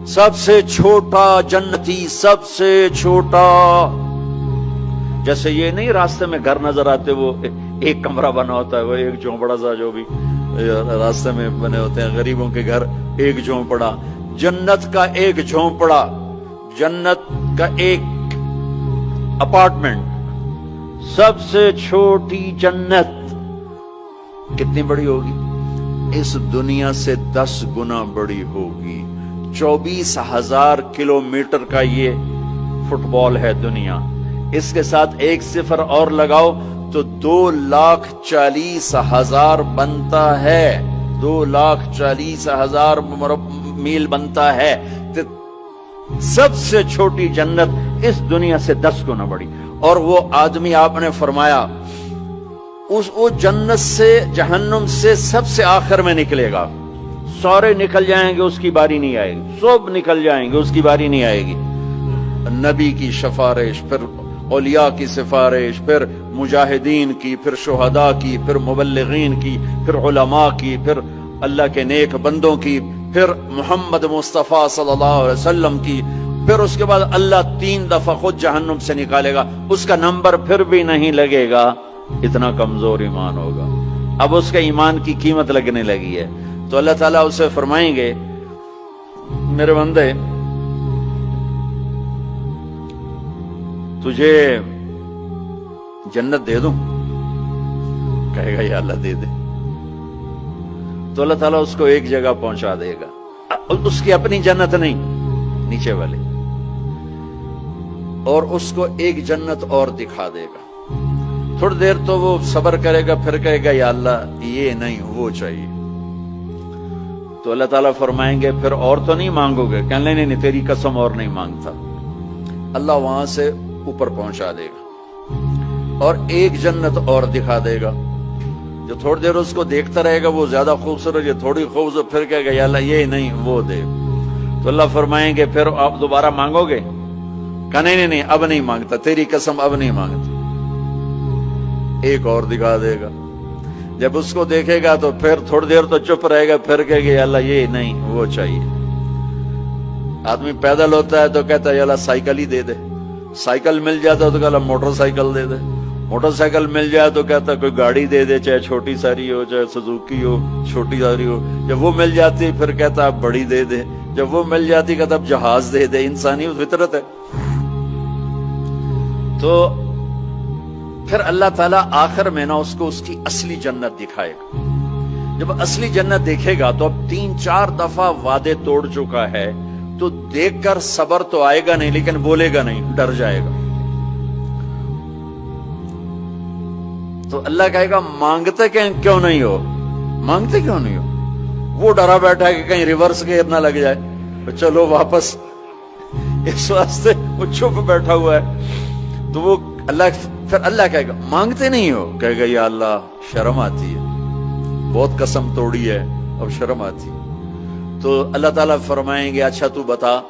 سب سے چھوٹا جنتی، سب سے چھوٹا. جیسے یہ نہیں راستے میں گھر نظر آتے، وہ ایک کمرہ بنا ہوتا ہے، وہ ایک جھونپڑا سا جو بھی راستے میں بنے ہوتے ہیں غریبوں کے گھر، ایک جھونپڑا. جنت کا ایک جھونپڑا، جنت کا ایک اپارٹمنٹ، سب سے چھوٹی جنت کتنی بڑی ہوگی؟ اس دنیا سے 10 گنا بڑی ہوگی. 24,000 کلومیٹر کا یہ فٹ بال ہے دنیا. اس کے ساتھ ایک صفر اور لگاؤ تو 2,40,000 بنتا ہے. 2,40,000 میل بنتا ہے. سب سے چھوٹی جنت اس دنیا سے 10 گنا بڑی. اور وہ آدمی آپ نے فرمایا وہ جنت سے جہنم سے سب سے آخر میں نکلے گا. سارے نکل جائیں گے، اس کی باری نہیں آئے گی. سب نکل جائیں گے، اس کی باری نہیں آئے گی. نبی کی سفارش، پھر اولیاء کی سفارش، پھر مجاہدین کی، پھر شہداء کی، پھر مبلغین کی، پھر علماء کی، پھر اللہ کے نیک بندوں کی، پھر محمد مصطفیٰ صلی اللہ علیہ وسلم کی، پھر اس کے بعد اللہ 3 دفعہ خود جہنم سے نکالے گا. اس کا نمبر پھر بھی نہیں لگے گا، اتنا کمزور ایمان ہوگا. اب اس کے ایمان کی قیمت لگنے لگی ہے. تو اللہ تعالیٰ اسے فرمائیں گے میرے بندے تجھے جنت دے دوں؟ کہے گا یا اللہ دے دے. تو اللہ تعالیٰ اس کو ایک جگہ پہنچا دے گا، اس کی اپنی جنت نہیں، نیچے والے، اور اس کو ایک جنت اور دکھا دے گا. تھوڑی دیر تو وہ صبر کرے گا، پھر کہے گا یا اللہ یہ نہیں وہ چاہیے. تو اللہ تعالیٰ فرمائیں گے پھر اور تو نہیں مانگو گے؟ کہنے نہیں تیری قسم اور نہیں مانگتا. اللہ وہاں سے اوپر پہنچا دے گا اور ایک جنت اور دکھا دے گا. جو تھوڑی دیر اس کو دیکھتا رہے گا وہ زیادہ خوبصورت، یہ تھوڑی خوبصورت، پھر کہے گا یا اللہ یہ نہیں وہ دے. تو اللہ فرمائیں گے پھر آپ دوبارہ مانگو گے؟ کہنے نہیں اب نہیں مانگتا، تیری قسم اب نہیں مانگتا. ایک اور دکھا دے گا. جب اس کو دیکھے گا تو پھر تھوڑی دیر تو چپ رہے گا، پھر کہے گا یا اللہ یہ نہیں وہ چاہیے. آدمی پیدل ہوتا ہے تو کہتا ہے یا اللہ سائیکل ہی دے دے. سائیکل مل جاتا ہے تو کہتا موٹر سائیکل دے دے. موٹر سائیکل مل جائے تو کہتا کوئی گاڑی دے دے، چاہے چھوٹی ساری ہو، چاہے سزوکی ہو، چھوٹی ساری ہو. جب وہ مل جاتی پھر کہتا اب بڑی دے دے. جب وہ مل جاتی کہتا اب جہاز دے دے. انسانی فطرت ہے. تو پھر اللہ تعالیٰ آخر میں نا اس کو اس کی اصلی جنت دکھائے گا. جب اصلی جنت دیکھے گا تو اب 3-4 دفعہ وعدے توڑ چکا ہے، تو دیکھ کر صبر تو آئے گا نہیں، لیکن بولے گا نہیں، ڈر جائے گا. تو اللہ کہے گا مانگتے کیوں نہیں ہو؟ مانگتے کیوں نہیں ہو؟ وہ ڈرا بیٹھا ہے کہ کہیں ریورس گیئر نہ لگ جائے، چلو واپس. اس واسطے وہ چپ بیٹھا ہوا ہے. تو وہ پھر اللہ کہے گا مانگتے نہیں ہو؟ کہے گا یا اللہ شرم آتی ہے، بہت قسم توڑی ہے، اب شرم آتی ہے. تو اللہ تعالیٰ فرمائیں گے اچھا تو بتا،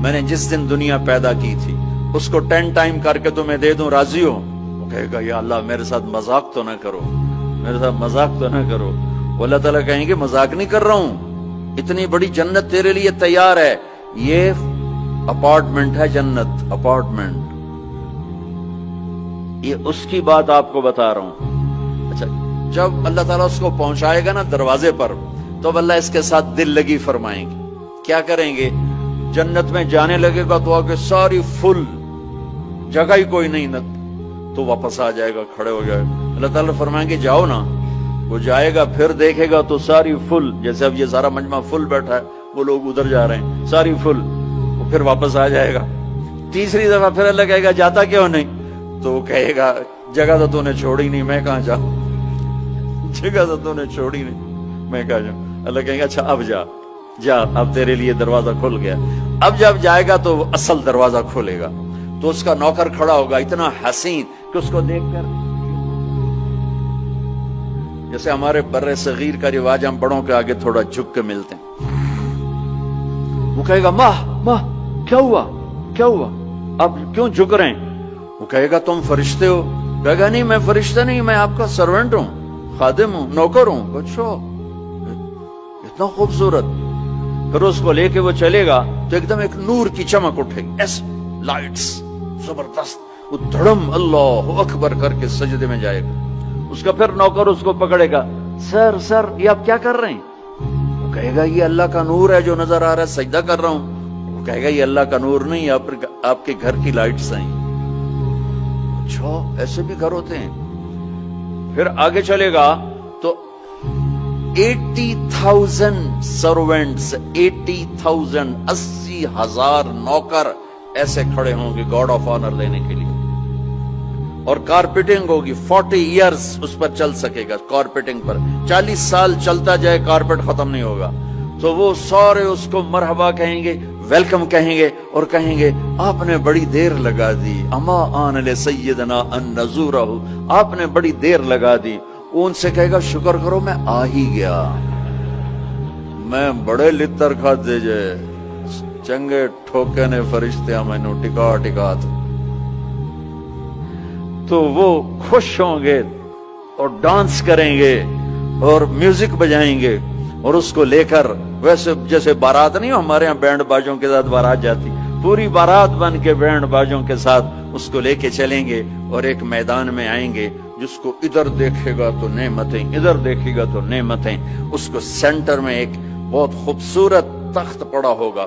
میں نے جس دن دنیا پیدا کی تھی اس کو 10 ٹائم کر کے تمہیں دے دوں، راضی ہو؟ وہ کہے گا یا اللہ میرے ساتھ مذاق تو نہ کرو، میرے ساتھ مذاق تو نہ کرو. وہ اللہ تعالیٰ کہیں گے مذاق نہیں کر رہا ہوں، اتنی بڑی جنت تیرے لیے تیار ہے. یہ اپارٹمنٹ ہے، جنت اپارٹمنٹ، یہ اس کی بات آپ کو بتا رہا ہوں. اچھا جب اللہ تعالیٰ اس کو پہنچائے گا نا دروازے پر، تو اب اللہ اس کے ساتھ دل لگی فرمائیں گے. کیا کریں گے؟ جنت میں جانے لگے گا تو آگے ساری فل، جگہ ہی کوئی نہیں، تو واپس آ جائے گا، کھڑے ہو جائے گا. اللہ تعالیٰ فرمائیں گے جاؤ نا. وہ جائے گا، پھر دیکھے گا تو ساری فل، جیسے اب یہ سارا مجمع فل بیٹھا ہے، وہ لوگ ادھر جا رہے ہیں، ساری فل. وہ پھر واپس آ جائے گا. تیسری دفعہ پھر اللہ کہے گا جاتا کیوں نہیں؟ تو وہ کہے گا جگہ تو نے چھوڑی نہیں، میں کہاں جاؤں، جگہ تو نے چھوڑی نہیں، میں کہاں جاؤں. اللہ کہیں گا اچھا اب جا، اب تیرے لیے دروازہ کھل گیا. اب جب جائے گا تو اصل دروازہ کھولے گا تو اس کا نوکر کھڑا ہوگا اتنا حسین کہ اس کو دیکھ کر، جیسے ہمارے بر صغیر کا رواج، ہم بڑوں کے آگے تھوڑا جھک کے ملتے ہیں. وہ کہے گا ماں کیا ہوا اب کیوں جھک رہے ہیں؟ وہ کہے گا تم فرشتے ہو؟ کہے گا نہیں میں فرشتہ نہیں، میں آپ کا سرونٹ ہوں، خادم ہوں، نوکر ہوں. اچھا اتنا خوبصورت. پھر اس کو لے کے وہ چلے گا تو ایک دم ایک نور کی چمک اٹھے گی، ایس لائٹس زبردست، وہ دھڑم اللہ اکبر کر کے سجدے میں جائے گا۔ اس کا پھر نوکر اس کو پکڑے گا، سر سر یہ آپ کیا کر رہے ہیں؟ وہ کہے گا یہ اللہ کا نور ہے جو نظر آ رہا ہے، سجدہ کر رہا ہوں۔ وہ کہے گا یہ اللہ کا نور نہیں، آپ کے گھر کی لائٹس ہیں۔ اچھا ایسے بھی گھر ہوتے ہیں؟ پھر آگے چلے گا تو 80,000 سروینٹس، 80,000 80,000 نوکر ایسے کھڑے ہوں گے گاڈ آف آنر دینے کے لیے، اور کارپیٹنگ ہوگی 40 ایئرز اس پر چل سکے گا، کارپیٹنگ پر 40 سال چلتا جائے کارپیٹ ختم نہیں ہوگا۔ تو وہ سارے اس کو مرحبا کہیں گے، ویلکم کہیں گے، اور کہیں گے آپ نے بڑی دیر لگا دی، اما آن لسیدنا ان نزورہ، آپ نے بڑی دیر لگا دی۔ وہ ان سے کہے گا شکر کرو میں آ ہی گیا، میں بڑے لتر کھاتے جے چنگے ٹھوکے نے فرشتے مینو ٹکا ٹکا۔ تو وہ خوش ہوں گے اور ڈانس کریں گے اور میوزک بجائیں گے، اور اس کو لے کر ویسے جیسے بارات نہیں ہو ہمارے ہاں بینڈ باجوں کے ساتھ بارات جاتی، پوری بارات بن کے بینڈ باجوں کے ساتھ اس کو لے کے چلیں گے، اور ایک میدان میں آئیں گے جس کو ادھر دیکھے گا تو نعمتیں، ادھر دیکھے گا تو نعمتیں۔ اس کو سینٹر میں ایک بہت خوبصورت تخت پڑا ہوگا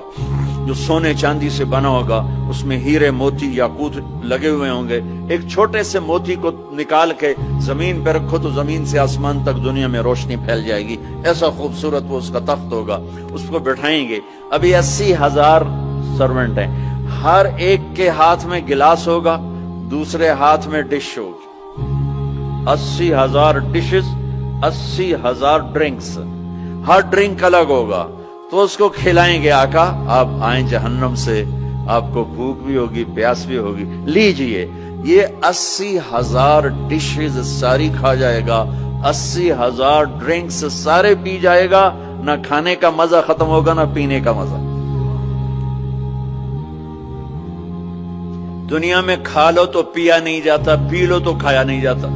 جو سونے چاندی سے بنا ہوگا، اس میں ہیرے موتی یاقوت لگے ہوئے ہوں گے۔ ایک چھوٹے سے موتی کو نکال کے زمین پہ رکھو تو زمین سے آسمان تک دنیا میں روشنی پھیل جائے گی، ایسا خوبصورت وہ اس کا تخت ہوگا۔ اس کو بٹھائیں گے، ابھی 80,000 سرونٹ ہیں، ہر ایک کے ہاتھ میں گلاس ہوگا، دوسرے ہاتھ میں ڈش ہوگی، 80,000 ڈشز، 80,000 ڈرنکس، ہر ڈرنک الگ ہوگا۔ تو اس کو کھلائیں گے، آقا آپ آئیں جہنم سے، آپ کو بھوک بھی ہوگی پیاس بھی ہوگی، لیجئے یہ 80,000 ڈشز ساری کھا جائے گا، 80,000 ڈرنکس سارے پی جائے گا، نہ کھانے کا مزہ ختم ہوگا نہ پینے کا مزہ۔ دنیا میں کھا لو تو پیا نہیں جاتا، پی لو تو کھایا نہیں جاتا۔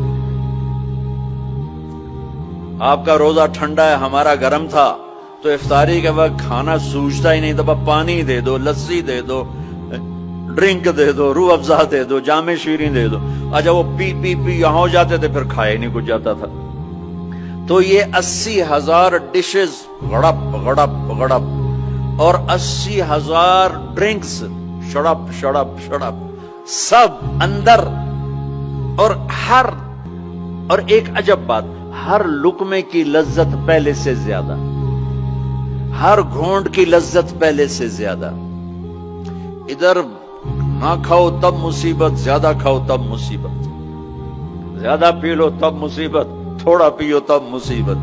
آپ کا روزہ ٹھنڈا ہے، ہمارا گرم تھا، تو افطاری کے وقت کھانا سوجتا ہی نہیں تھا، پانی دے دو، لسی دے دو، ڈرنک دے دو، روح افزا دے دو، جام شیرین دے دو۔ اچھا وہ پی پی پی یہاں ہو جاتے تھے، پھر کھائے نہیں کچھ جاتا تھا۔ تو یہ 80,000 ڈشز غڑپ غڑپ غڑپ، اور 80,000 ڈرنکس شڑپ شڑپ شڑپ، سب اندر۔ اور ایک عجب بات، ہر لقمے کی لذت پہلے سے زیادہ، ہر گھونٹ کی لذت پہلے سے زیادہ۔ ادھر نہ کھاؤ تب مصیبت، زیادہ کھاؤ تب مصیبت، زیادہ پی لو تب مصیبت، تھوڑا پیو تب مصیبت،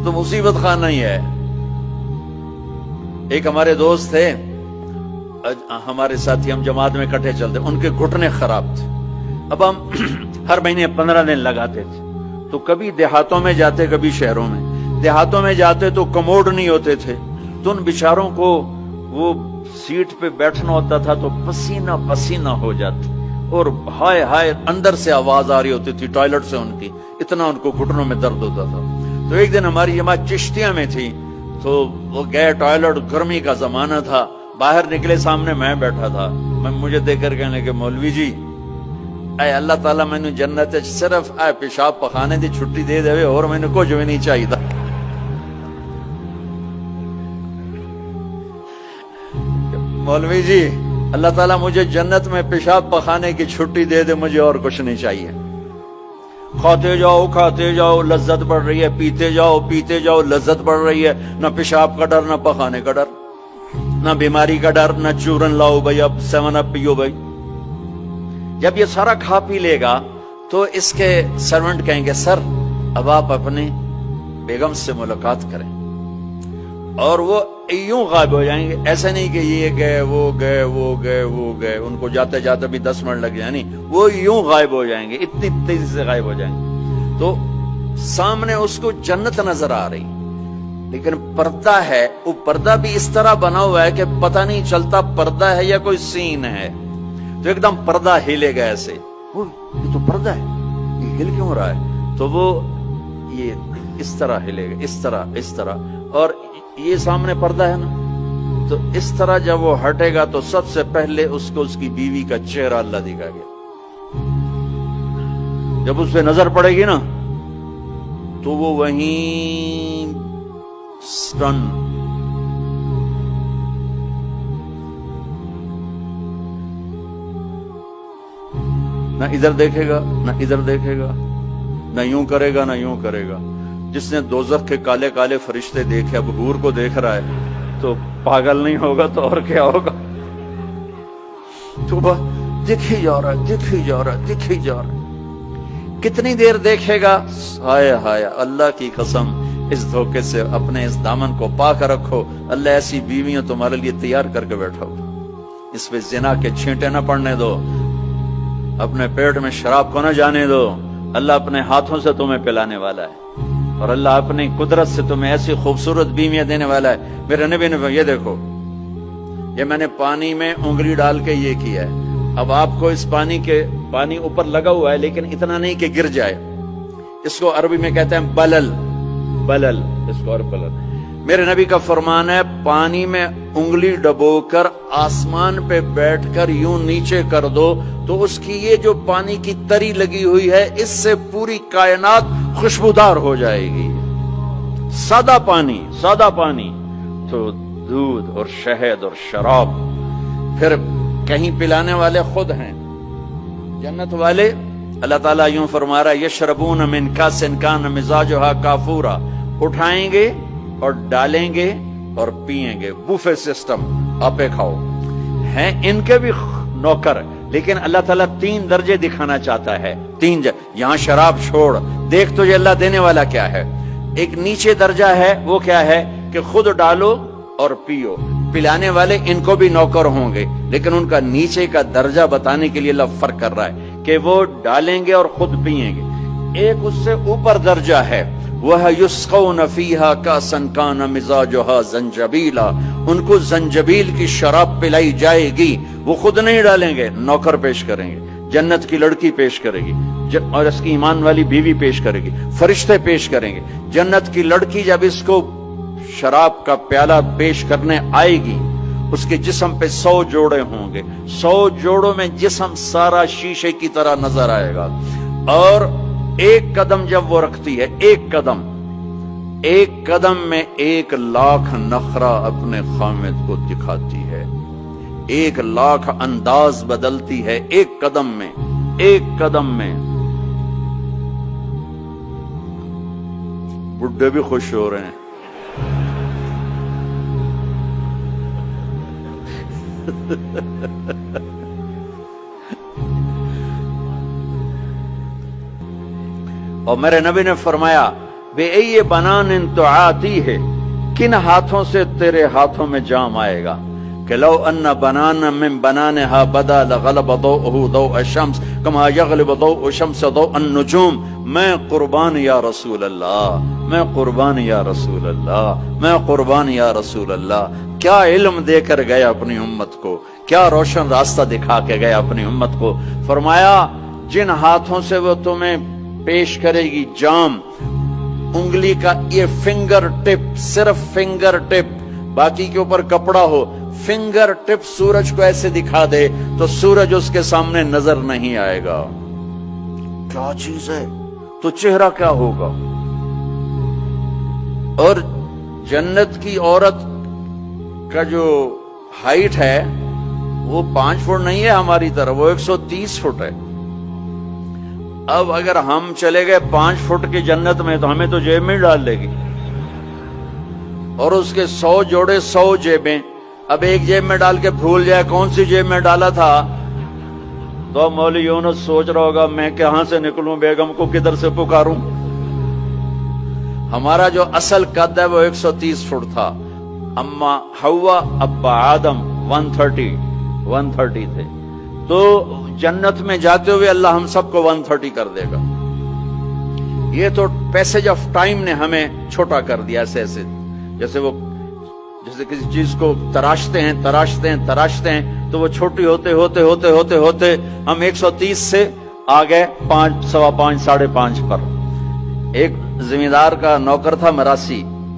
تو مصیبت خانہ ہی ہے۔ ایک ہمارے دوست تھے، ہمارے ساتھی، ہم جماعت میں کٹھے چلتے، ان کے گھٹنے خراب تھے۔ اب ہم ہر مہینے 15 دن لگاتے تھے، تو کبھی دیہاتوں میں جاتے کبھی شہروں میں۔ دیہاتوں میں جاتے تو کموڈ نہیں ہوتے تھے، تو ان بیچاروں کو وہ سیٹ پہ بیٹھنا ہوتا تھا تو پسینہ پسینہ ہو جاتے، اور ہائے ہائے اندر سے آواز آ رہی ہوتی تھی ٹوائلٹ سے ان کی، اتنا ان کو گھٹنوں میں درد ہوتا تھا۔ تو ایک دن ہماری جماعت چشتیاں میں تھی، تو وہ گئے ٹوائلٹ، گرمی کا زمانہ تھا، باہر نکلے، سامنے میں بیٹھا تھا، مجھے دیکھ کر کہنے کہ مولوی جی اے اللہ تعالیٰ میں نے جنت صرف اے پیشاب پخانے دی چھٹی دے دے، اور میں نے کچھ بھی نہیں چاہیے تھا۔ مولوی جی اللہ تعالیٰ مجھے جنت میں پیشاب پخانے کی چھٹی دے دے، مجھے اور کچھ نہیں چاہیے۔ کھاتے جاؤ کھاتے جاؤ لذت بڑھ رہی ہے، پیتے جاؤ لذت بڑھ رہی ہے، نہ پیشاب کا ڈر، نہ پخانے کا ڈر، نہ بیماری کا ڈر، نہ چورن لاؤ بھائی، اب 7 اپ پیو بھائی۔ جب یہ سارا کھا پی لے گا تو اس کے سرونٹ کہیں گے سر اب آپ اپنے بیگم سے ملاقات کریں، اور وہ یوں غائب ہو جائیں گے۔ ایسا نہیں کہ یہ گئے وہ گئے وہ گئے وہ گئے، ان کو جاتے جاتے بھی 10 منٹ لگ جائیں، نہیں، وہ یوں غائب ہو جائیں گے، اتنی تیزی سے غائب ہو جائیں گے۔ تو سامنے اس کو جنت نظر آ رہی، لیکن پردہ ہے، وہ پردہ بھی اس طرح بنا ہوا ہے کہ پتہ نہیں چلتا پردہ ہے یا کوئی سین ہے۔ تو ایک دم پردہ ہلے گا ایسے، یہ تو پردہ ہے، یہ ہل کیوں رہا ہے؟ تو وہ یہ اس طرح ہلے گا، اس طرح، اور یہ سامنے پردہ ہے نا، تو اس طرح جب وہ ہٹے گا تو سب سے پہلے اس کو اس کی بیوی کا چہرہ اللہ دکھائے گا. جب اس پہ نظر پڑے گی نا تو وہ وہیں سٹن. نہ ادھر دیکھے گا نہ ادھر دیکھے گا، نہ یوں کرے گا نہ یوں کرے گا. جس نے دوزخ کے کالے کالے فرشتے دیکھے اب حور کو دیکھ رہا ہے تو پاگل نہیں ہوگا تو اور کیا ہوگا. تو دکھی جا رہا ہے دکھی جا رہا ہے دکھی جا رہا ہے. کتنی دیر دیکھے گا؟ ہائے ہائے اللہ کی قسم اس دھوکے سے اپنے اس دامن کو پاک رکھو. اللہ ایسی بیویاں تمہارے لیے تیار کر کے بیٹھا ہو. اس پہ زنا کے چھینٹے نہ پڑنے دو، اپنے پیٹ میں شراب کو نہ جانے دو. اللہ اپنے ہاتھوں سے تمہیں پلانے والا ہے اور اللہ اپنی قدرت سے تمہیں ایسی خوبصورت بیویاں دینے والا ہے. میرے نبی نے یہ دیکھو، یہ میں نے پانی میں انگلی ڈال کے یہ کیا ہے. اب آپ کو اس پانی اوپر لگا ہوا ہے لیکن اتنا نہیں کہ گر جائے. اس کو عربی میں کہتے ہیں بلل. بلل اس کو اور بلل. میرے نبی کا فرمان ہے پانی میں انگلی ڈبو کر آسمان پہ بیٹھ کر یوں نیچے کر دو تو اس کی یہ جو پانی کی تری لگی ہوئی ہے اس سے پوری کائنات خوشبودار ہو جائے گی. سادہ پانی تو دودھ اور شہد اور شراب. پھر کہیں پلانے والے خود ہیں جنت والے. اللہ تعالیٰ یوں فرما رہا ہے یشربون من کاس کان مزاجھا کافورا. اٹھائیں گے اور ڈالیں گے اور پیئیں گے. بوفے سسٹم، آپے کھاؤ. ہیں ان کے بھی نوکر لیکن اللہ تعالیٰ 3 درجے دکھانا چاہتا ہے. 3 یہاں شراب چھوڑ، دیکھ تجھے اللہ دینے والا کیا ہے. ایک نیچے درجہ ہے، وہ کیا ہے کہ خود ڈالو اور پیو. پلانے والے ان کو بھی نوکر ہوں گے لیکن ان کا نیچے کا درجہ بتانے کے لیے اللہ فرق کر رہا ہے کہ وہ ڈالیں گے اور خود پیئیں گے. ایک اس سے اوپر درجہ ہے وہ یسقون فیہا کاسا کان مزاجھا زنجبیلا. ان کو زنجبیل کی شراب پلائی جائے گی. وہ خود نہیں ڈالیں گے، نوکر پیش کریں گے. جنت کی لڑکی پیش کرے گی اور اس کی ایمان والی بیوی پیش کرے گی. فرشتے پیش کریں گے. جنت کی لڑکی جب اس کو شراب کا پیالہ پیش کرنے آئے گی اس کے جسم پہ 100 جوڑے ہوں گے. 100 جوڑوں میں جسم سارا شیشے کی طرح نظر آئے گا. اور ایک قدم جب وہ رکھتی ہے، ایک قدم میں 1,00,000 نخرہ اپنے خامد کو دکھاتی ہے. 1,00,000 انداز بدلتی ہے ایک قدم میں. بڈھے بھی خوش ہو رہے ہیں. اور میرے نبی نے فرمایا بے ای بنان تعاتی ہے، کن ہاتھوں سے تیرے ہاتھوں میں جام آئے گا کہ لو ان بنانا من بنانها بدا لغلب ضوءه ضوء الشمس كما يغلب ضوء الشمس ضوء النجوم. میں قربان یا رسول اللہ، میں قربان یا رسول اللہ، میں قربان یا رسول اللہ. کیا علم دے کر گیا اپنی امت کو، کیا روشن راستہ دکھا کے گیا اپنی امت کو. فرمایا جن ہاتھوں سے وہ تمہیں پیش کرے گی جام، انگلی کا یہ فنگر ٹپ، صرف فنگر ٹپ، باقی کے اوپر کپڑا ہو، فنگر ٹپ سورج کو ایسے دکھا دے تو سورج اس کے سامنے نظر نہیں آئے گا. کیا چیز ہے تو چہرہ کیا ہوگا. اور جنت کی عورت کا جو ہائٹ ہے وہ 5 فٹ نہیں ہے ہماری طرح، وہ 130 فٹ ہے. اب اگر ہم چلے گئے 5 فٹ کی جنت میں تو ہمیں تو جیب میں ڈال لے گی. اور اس کے 100 جوڑے 100 جیبیں. اب ایک جیب میں ڈال کے بھول جائے کون سی جیب میں ڈالا تھا تو مولوی یونس سوچ رہا ہوگا میں کہاں سے نکلوں، بیگم کو کدھر سے پکاروں. ہمارا جو اصل قد ہے وہ 130 فٹ تھا. اما حوا ابا آدم 130 تھے. تو جنت میں جاتے ہوئے اللہ ہم سب کو 130 کر دے گا. یہ تو پیسج آف ٹائم نے ہمیں چھوٹا کر دیا. ایسے جیسے کسی چیز کو تراشتے ہیں تو وہ چھوٹی ہوتے ہم 130 سے آ گئے 5، 5.25، 5.5 پر. ایک زمیندار کا نوکر تھا مراسی،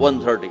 130।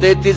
33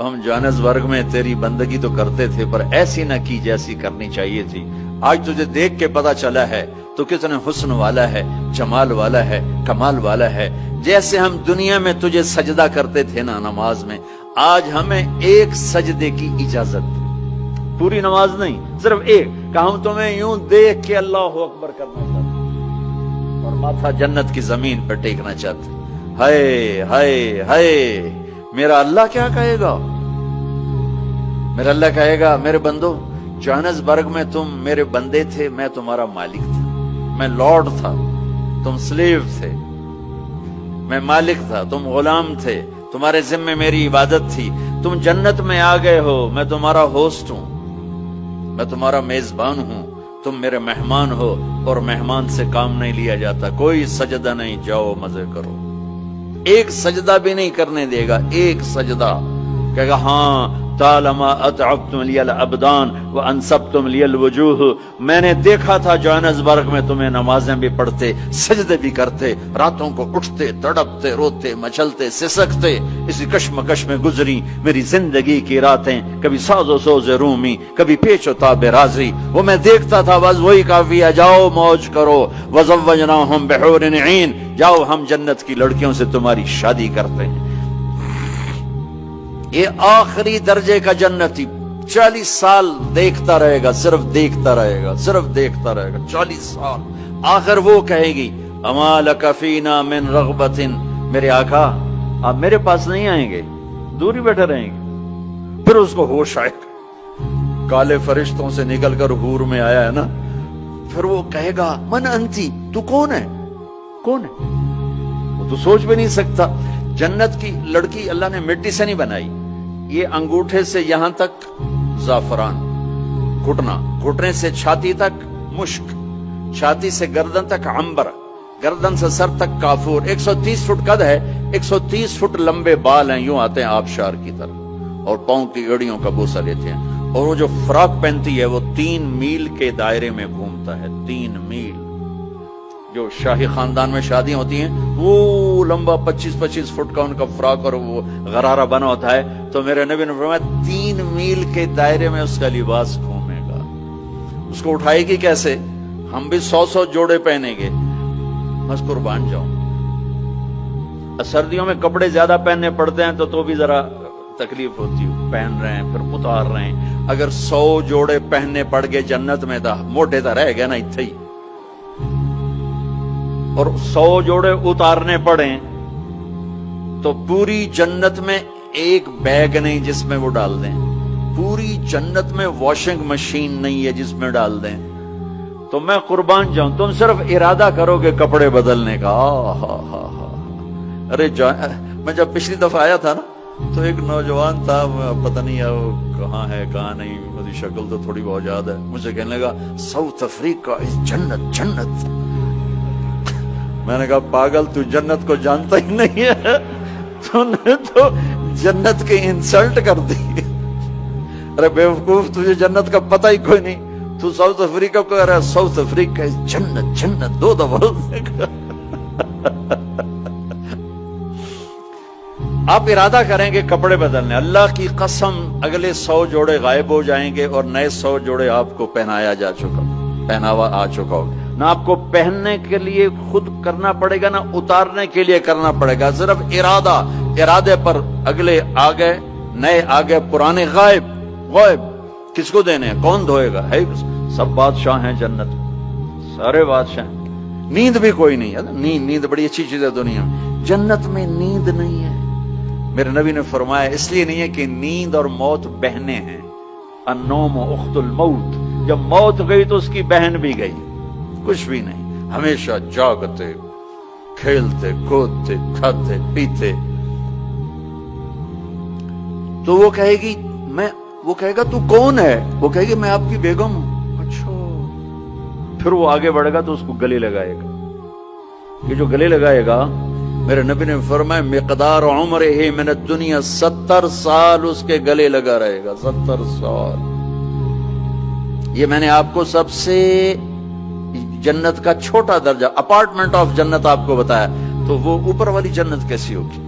ہم جانسبرگ میں تیری بندگی تو کرتے تھے پر ایسی نہ کی جیسی کرنی چاہیے تھی. آج تجھے دیکھ کے پتا چلا ہے تو کتنے حسن والا ہے, جمال والا ہے, کمال والا ہے. جیسے ہم دنیا میں تجھے سجدہ کرتے تھے نا نماز میں, آج ہمیں ایک سجدے کی اجازت, پوری نماز نہیں صرف ایک, کہ ہم تمہیں یوں دیکھ کے اللہ اکبر کرنا چاہتے اور ماتھا جنت کی زمین پر ٹیکنا چاہتے. ہائے ہائے ہائے, میرا اللہ کیا کہے گا؟ میرا اللہ کہے گا میرے بندو, جوہانسبرگ میں تم میرے بندے تھے, میں تمہارا مالک تھا, میں لارڈ تھا, تم سلیو تھے, میں مالک تھا, تم غلام تھے, تمہارے ذمہ میری عبادت تھی. تم جنت میں آ گئے ہو, میں تمہارا ہوسٹ ہوں, میں تمہارا میزبان ہوں, تم میرے مہمان ہو, اور مہمان سے کام نہیں لیا جاتا. کوئی سجدہ نہیں, جاؤ مزے کرو. ایک سجدہ بھی نہیں کرنے دے گا, ایک سجدہ. کہے گا ہاں طالما اتعبتم لی الابدان وانصبتم لی الوجوہ, میں نے دیکھا تھا جوہانسبرگ میں تمہیں نمازیں بھی پڑھتے, سجدے بھی کرتے, راتوں کو اٹھتے, تڑپتے, روتے, مچلتے, سسکتے. اسی کشمکش میں گزری میری زندگی کی راتیں, کبھی ساز و سوز رومی, کبھی پیچ و تاب رازی. وہ میں دیکھتا تھا, بس وہی کافی ہے, جاؤ موج کرو. وزوجناہم بحور عین, جاؤ ہم جنت کی لڑکیوں سے تمہاری شادی کرتے ہیں. یہ آخری درجے کا جنتی 40 سال دیکھتا رہے گا, صرف دیکھتا رہے گا, صرف دیکھتا رہے گا 40 سال. آخر وہ کہے گی اما لک فینا من رغبت, میرے آقا آپ میرے پاس نہیں آئیں گے, دور ہی بیٹھے رہیں گے. پھر اس کو ہوش آئے گا, کالے فرشتوں سے نکل کر حور میں آیا ہے نا. پھر وہ کہے گا من انتی, تو کون ہے, کون ہے؟ وہ تو سوچ بھی نہیں سکتا. جنت کی لڑکی اللہ نے مٹی سے نہیں بنائی, یہ انگوٹھے سے یہاں تک زعفران, گھٹنا, گھٹنے سے چھاتی تک مشک, چھاتی سے گردن تک عنبر, گردن سے سر تک کافور. 130 فٹ قد ہے, 130 فٹ لمبے بال ہیں, یوں آتے ہیں آبشار کی طرح, اور پاؤں کی ایڑیوں کا بوسہ لیتے ہیں. اور وہ جو فراق پہنتی ہے وہ 3 میل کے دائرے میں گھومتا ہے, 3 میل. جو شاہی خاندان میں شادیاں ہوتی ہیں وہ لمبا 25-25 فٹ کا ان کا فراق اور وہ غرارہ بنا ہوتا ہے. تو میرے نبی نے فرمایا 3 میل کے دائرے میں اس کا لباس گھومے گا. اس کو اٹھائے گی کیسے؟ ہم بھی 100 جوڑے پہنیں گے, بس قربان جاؤں. سردیوں میں کپڑے زیادہ پہننے پڑتے ہیں تو بھی ذرا تکلیف ہوتی ہے, پہن رہے ہیں پھر اتار رہے ہیں. اگر 100 جوڑے پہننے پڑ گئے جنت میں تو موٹے تو رہ گئے نا اتھے ہی, اور 100 جوڑے اتارنے پڑیں تو پوری جنت میں ایک بیگ نہیں جس میں وہ ڈال دیں, پوری جنت میں واشنگ مشین نہیں ہے جس میں ڈال دیں. تو میں قربان جاؤں, تم صرف ارادہ کرو گے کپڑے بدلنے کا. ارے میں جب پچھلی دفعہ آیا تھا نا تو ایک نوجوان تھا, پتہ نہیں وہ کہاں ہے کہاں نہیں, میری شکل تو تھوڑی بہت یاد ہے. مجھے کہنے لگا ساؤتھ افریقہ جنت جنت. میں نے کہا پاگل, تو جنت کو جانتا ہی نہیں ہے, تو نے تو جنت کی انسلٹ کر دی. ارے بیوقوف, تجھے جنت کا پتہ ہی کوئی نہیں, تو ساؤتھ افریقہ کو کہہ رہا ہے ساؤتھ افریقہ جنت جنت 2 دفعہ. آپ ارادہ کریں گے کپڑے بدلنے, اللہ کی قسم اگلے 100 جوڑے غائب ہو جائیں گے اور نئے 100 جوڑے آپ کو پہنایا جا چکا, پہناوا آ چکا ہوگا. نہ آپ کو پہننے کے لیے خود کرنا پڑے گا, نہ اتارنے کے لیے کرنا پڑے گا, صرف ارادہ. ارادے پر اگلے آ گئے, نئے آ گئے, پرانے غائب. غائب کس کو دینے ہیں, کون دھوئے گا؟ ہے سب بادشاہ ہیں جنت, سارے بادشاہ. نیند بھی کوئی نہیں ہے, نیند بڑی اچھی چیز ہے دنیا میں, جنت میں نیند نہیں ہے. میرے نبی نے فرمایا اس لیے نہیں ہے کہ نیند اور موت بہنیں ہیں. النوم اخت الموت, جب موت گئی تو اس کی بہن بھی گئی, کچھ بھی نہیں, ہمیشہ جاگتے, کھیلتے, کودتے, کھاتے, پیتے. تو وہ کہے گی وہ کہے گا تو کون ہے؟ وہ کہے گی میں آپ کی بیگم ہوں. اچھا. پھر وہ آگے بڑھے گا تو اس کو گلے لگائے گا. یہ جو گلے لگائے گا, میرے نبی نے فرمایا مقدار عمرہ من الدنیا 70 سال اس کے گلے لگا رہے گا, 70 سال. یہ میں نے آپ کو سب سے جنت کا چھوٹا درجہ, اپارٹمنٹ آف جنت آپ کو بتایا. تو وہ اوپر والی جنت کیسی ہوگی؟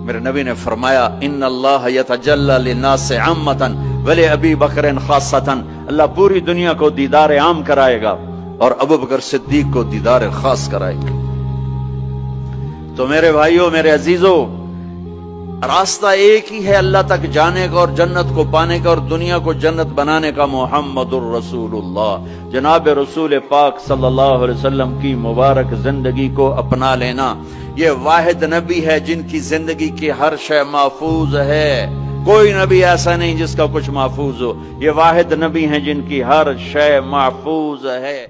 میرے نبی نے فرمایا ان اللہ یتجلی للناس عامۃ ولی ابی بکر خاصۃ، اللہ پوری دنیا کو دیدار عام کرائے گا اور ابو بکر صدیق کو دیدار خاص کرائے گا۔ تو میرے بھائیوں، میرے عزیزوں، راستہ ایک ہی ہے اللہ تک جانے کا اور جنت کو پانے کا اور دنیا کو جنت بنانے کا، محمد الرسول اللہ، جناب رسول پاک صلی اللہ علیہ وسلم کی مبارک زندگی کو اپنا لینا۔ یہ واحد نبی ہے جن کی زندگی کی ہر شے محفوظ ہے، کوئی نبی ایسا نہیں جس کا کچھ محفوظ ہو، یہ واحد نبی ہیں جن کی ہر شے محفوظ ہے۔